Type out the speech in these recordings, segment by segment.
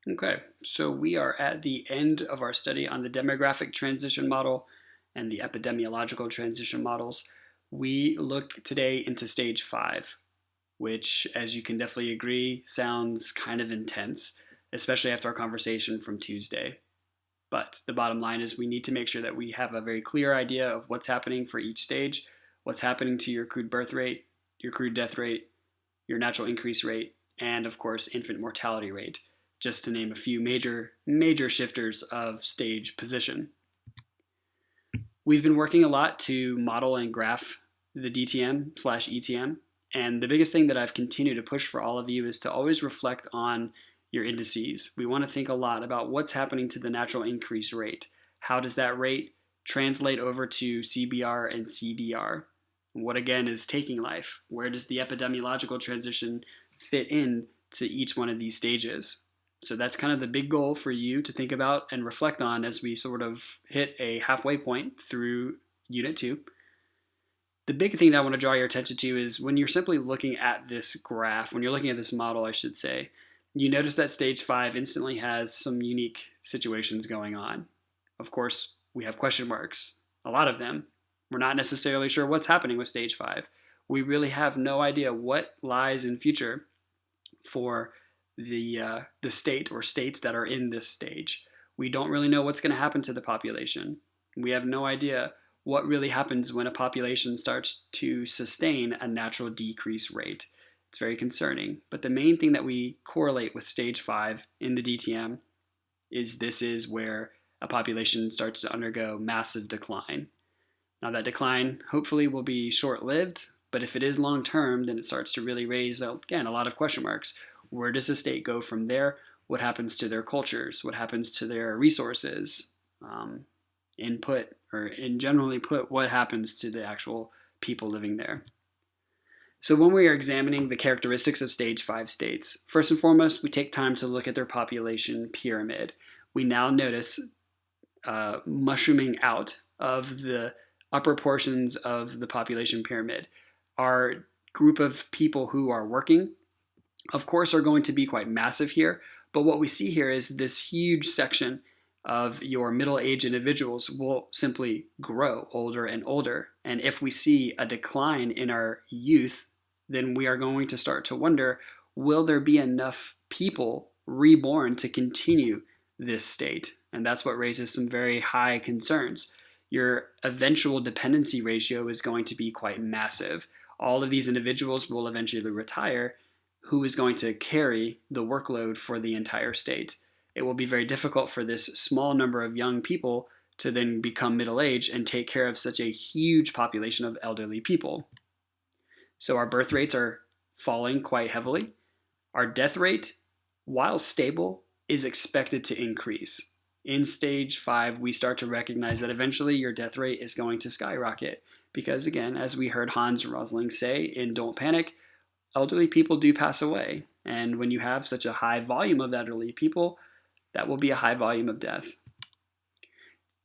Okay, so we are at the end of our study on the demographic transition model and the epidemiological transition models. We look today into stage 5, which, as you can definitely agree, sounds kind of intense, especially after our conversation from Tuesday. But the bottom line is we need to make sure that we have a very clear idea of what's happening for each stage, what's happening to your crude birth rate, your crude death rate, your natural increase rate, and of course, infant mortality rate, just to name a few major shifters of stage position. We've been working a lot to model and graph the DTM slash ETM. And the biggest thing that I've continued to push for all of you is to always reflect on your indices. We want to think a lot about what's happening to the natural increase rate. How does that rate translate over to CBR and CDR? What again is taking life? Where does the epidemiological transition fit in to each one of these stages? So that's kind of the big goal for you to think about and reflect on as we sort of hit a halfway point through Unit 2. The big thing that I want to draw your attention to is when you're simply looking at this graph, when you're looking at this model, I should say, you notice that stage 5 instantly has some unique situations going on. Of course, we have question marks, a lot of them. We're not necessarily sure what's happening with stage 5. We really have no idea what lies in future for the state or states that are in this stage. We don't really know what's going to happen to the population. We have no idea what really happens when a population starts to sustain a natural decrease rate. It's very concerning. But the main thing that we correlate with stage 5 in the DTM is this is where a population starts to undergo massive decline. Now, that decline hopefully will be short lived, but if it is long term, then it starts to really raise, again, a lot of question marks. Where does the state go from there? What happens to their cultures? What happens to their resources? Input, or in generally put, what happens to the actual people living there? So when we are examining the characteristics of stage 5 states, first and foremost, we take time to look at their population pyramid. We now notice mushrooming out of the upper portions of the population pyramid. Our group of people who are working, of course, are going to be quite massive here, but what we see here is this huge section of your middle-aged individuals will simply grow older and older. And if we see a decline in our youth, then we are going to start to wonder, will there be enough people reborn to continue this state? And that's what raises some very high concerns. Your eventual dependency ratio is going to be quite massive. All of these individuals will eventually retire. Who is going to carry the workload for the entire state? It will be very difficult for this small number of young people to then become middle-aged and take care of such a huge population of elderly people. So our birth rates are falling quite heavily. Our death rate, while stable, is expected to increase. In stage 5, we start to recognize that eventually your death rate is going to skyrocket because, again, as we heard Hans Rosling say in Don't Panic, elderly people do pass away. And when you have such a high volume of elderly people, that will be a high volume of death.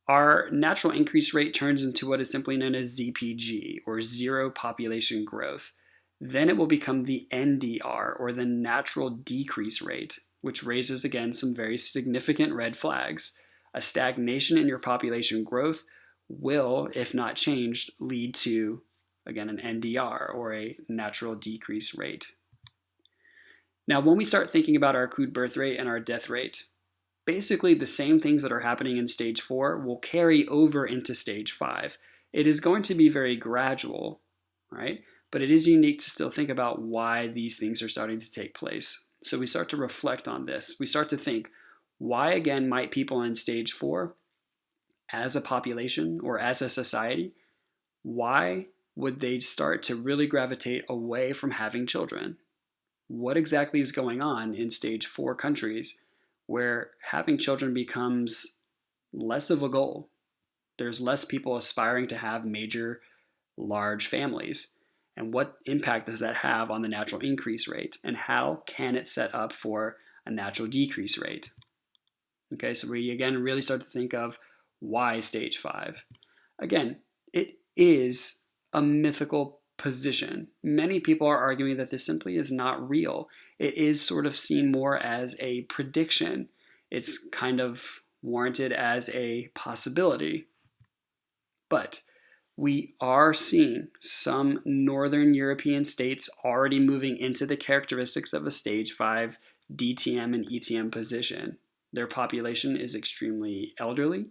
Our natural increase rate turns into what is simply known as ZPG, or zero population growth. Then it will become the NDR, or the natural decrease rate, which raises again some very significant red flags. A stagnation in your population growth will, if not changed, lead to, again, an NDR, or a natural decrease rate. Now, when we start thinking about our crude birth rate and our death rate, basically the same things that are happening in stage 4 will carry over into stage 5. It is going to be very gradual, right? But it is unique to still think about why these things are starting to take place. So we start to reflect on this. We start to think, why again might people in stage 4, as a population or as a society, why would they start to really gravitate away from having children? What exactly is going on in stage 4 countries where having children becomes less of a goal? There's less people aspiring to have major, large families. And what impact does that have on the natural increase rate? And how can it set up for a natural decrease rate? Okay, so we again really start to think of why stage 5. Again, it is a mythical position. Many people are arguing that this simply is not real. It is sort of seen more as a prediction. It's kind of warranted as a possibility. But we are seeing some Northern European states already moving into the characteristics of a stage 5 DTM and ETM position. Their population is extremely elderly.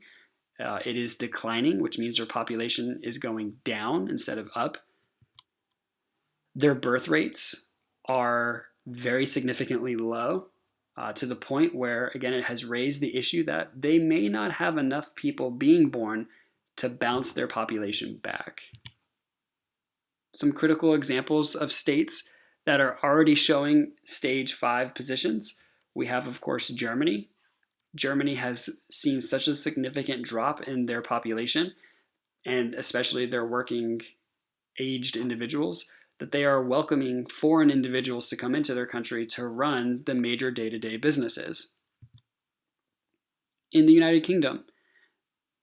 It is declining, which means their population is going down instead of up. Their birth rates are very significantly low, to the point where, again, it has raised the issue that they may not have enough people being born to bounce their population back. Some critical examples of states that are already showing stage 5 positions. We have, of course, Germany. Germany has seen such a significant drop in their population, and especially their working aged individuals, that they are welcoming foreign individuals to come into their country to run the major day-to-day businesses. In the United Kingdom,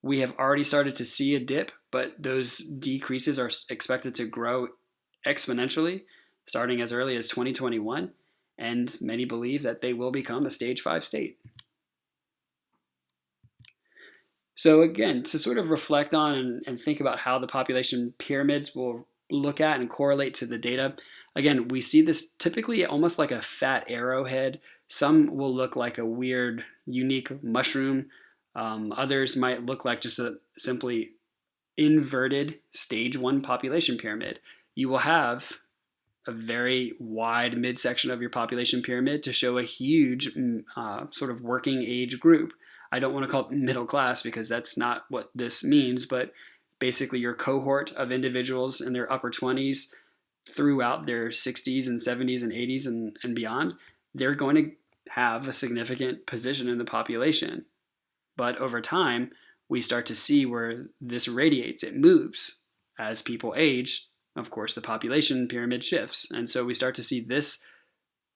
we have already started to see a dip, but those decreases are expected to grow exponentially starting as early as 2021, and many believe that they will become a stage 5 state. So again, to sort of reflect on and think about how the population pyramids will look at and correlate to the data, again, we see this typically almost like a fat arrowhead. Some will look like a weird, unique mushroom. Others might look like just a simply inverted stage 1 population pyramid. You will have a very wide midsection of your population pyramid to show a huge sort of working age group. I don't want to call it middle class because that's not what this means, but basically your cohort of individuals in their upper 20s throughout their 60s and 70s and 80s and beyond, they're going to have a significant position in the population. But over time, we start to see where this radiates, it moves. As people age, of course, the population pyramid shifts. And so we start to see this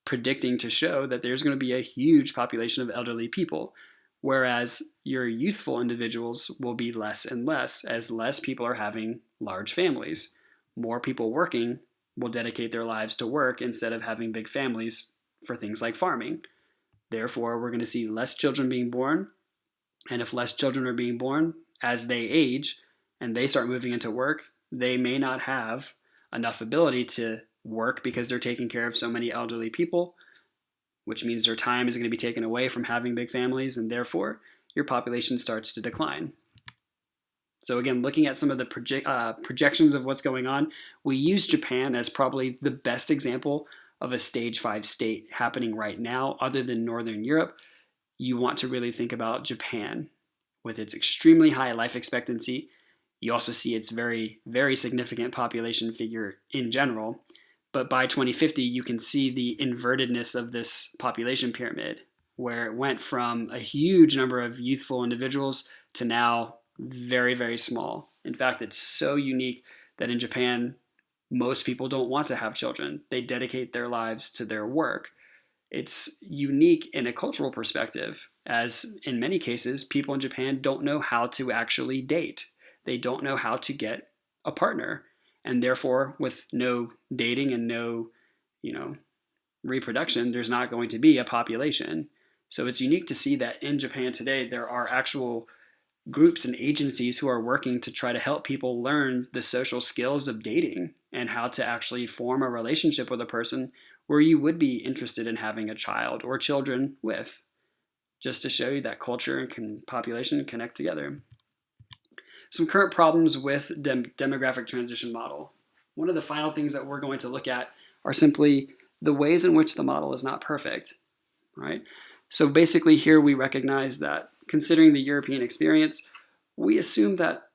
predicting to show that there's going to be a huge population of elderly people, whereas your youthful individuals will be less and less as less people are having large families. More people working will dedicate their lives to work instead of having big families for things like farming. Therefore, we're going to see less children being born. And if less children are being born, as they age and they start moving into work, they may not have enough ability to work because they're taking care of so many elderly people, which means their time is going to be taken away from having big families, and therefore your population starts to decline. So again, looking at some of the projections of what's going on, we use Japan as probably the best example of a stage 5 state happening right now, other than Northern Europe. You want to really think about Japan with its extremely high life expectancy. You also see its very, very significant population figure in general. But by 2050, you can see the invertedness of this population pyramid, where it went from a huge number of youthful individuals to now very, very small. In fact, it's so unique that in Japan, most people don't want to have children. They dedicate their lives to their work. It's unique in a cultural perspective, as in many cases, people in Japan don't know how to actually date. They don't know how to get a partner. And therefore, with no dating and no, reproduction, there's not going to be a population. So it's unique to see that in Japan today, there are actual groups and agencies who are working to try to help people learn the social skills of dating and how to actually form a relationship with a person where you would be interested in having a child or children with, just to show you that culture and population connect together. Some current problems with the demographic transition model. One of the final things that we're going to look at are simply the ways in which the model is not perfect, right? So basically here we recognize that considering the European experience, we assume that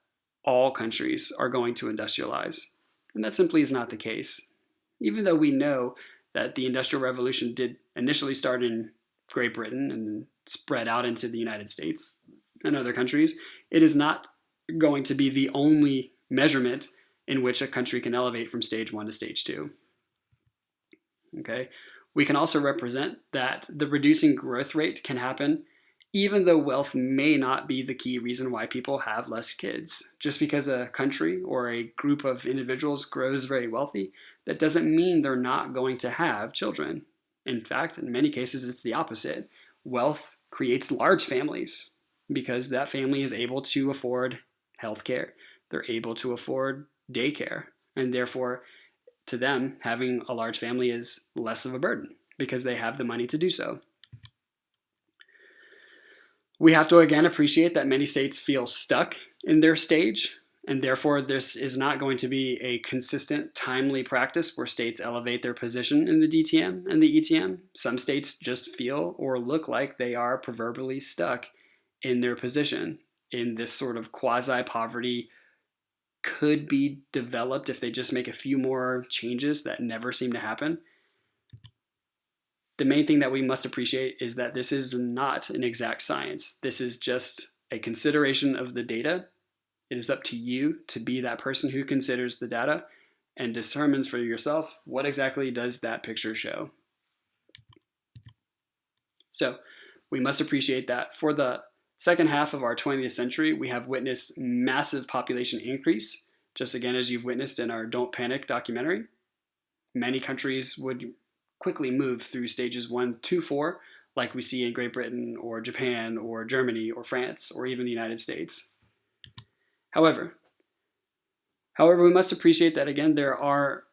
all countries are going to industrialize. And that simply is not the case. Even though we know that the Industrial Revolution did initially start in Great Britain and spread out into the United States and other countries, it is not going to be the only measurement in which a country can elevate from stage 1 to stage 2. Okay? We can also represent that the reducing growth rate can happen even though wealth may not be the key reason why people have less kids. Just because a country or a group of individuals grows very wealthy, that doesn't mean they're not going to have children. In fact, in many cases, it's the opposite. Wealth creates large families because that family is able to afford healthcare. They're able to afford daycare. And therefore, to them, having a large family is less of a burden because they have the money to do so. We have to again appreciate that many states feel stuck in their stage, and therefore this is not going to be a consistent, timely practice where states elevate their position in the DTM and the ETM. Some states just feel or look like they are proverbially stuck in their position in this sort of quasi-poverty could be developed if they just make a few more changes that never seem to happen. The main thing that we must appreciate is that this is not an exact science. This is just a consideration of the data. It is up to you to be that person who considers the data and determines for yourself what exactly does that picture show. So we must appreciate that for the second half of our 20th century, we have witnessed massive population increase, just again as you've witnessed in our Don't Panic documentary. Many countries would quickly move through stages 1 to 4, like we see in Great Britain or Japan or Germany or France or even the United States. However, we must appreciate that again, there are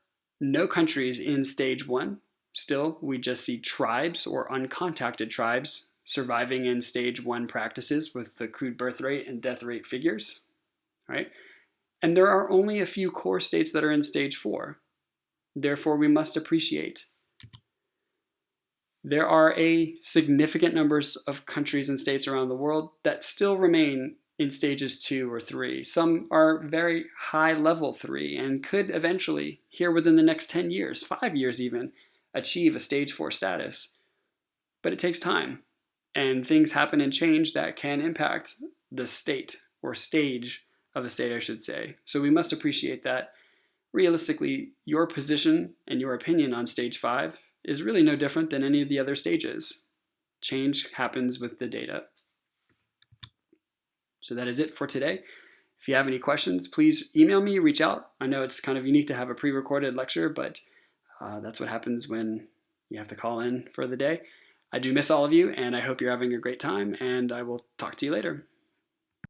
no countries in stage 1. Still, we just see tribes or uncontacted tribes surviving in stage 1 practices with the crude birth rate and death rate figures, right? And there are only a few core states that are in stage 4. Therefore, we must appreciate there are a significant numbers of countries and states around the world that still remain in stages 2 or 3. Some are very high level 3 and could eventually, here within the next 10 years, 5 years even, achieve a stage 4 status. But it takes time, and things happen and change that can impact the state, or stage of a state, I should say. So we must appreciate that realistically, your position and your opinion on stage 5 is really no different than any of the other stages. Change happens with the data. So that is it for today. If you have any questions, please email me, reach out. I know it's kind of unique to have a pre-recorded lecture, but that's what happens when you have to call in for the day. I do miss all of you, and I hope you're having a great time, and I will talk to you later.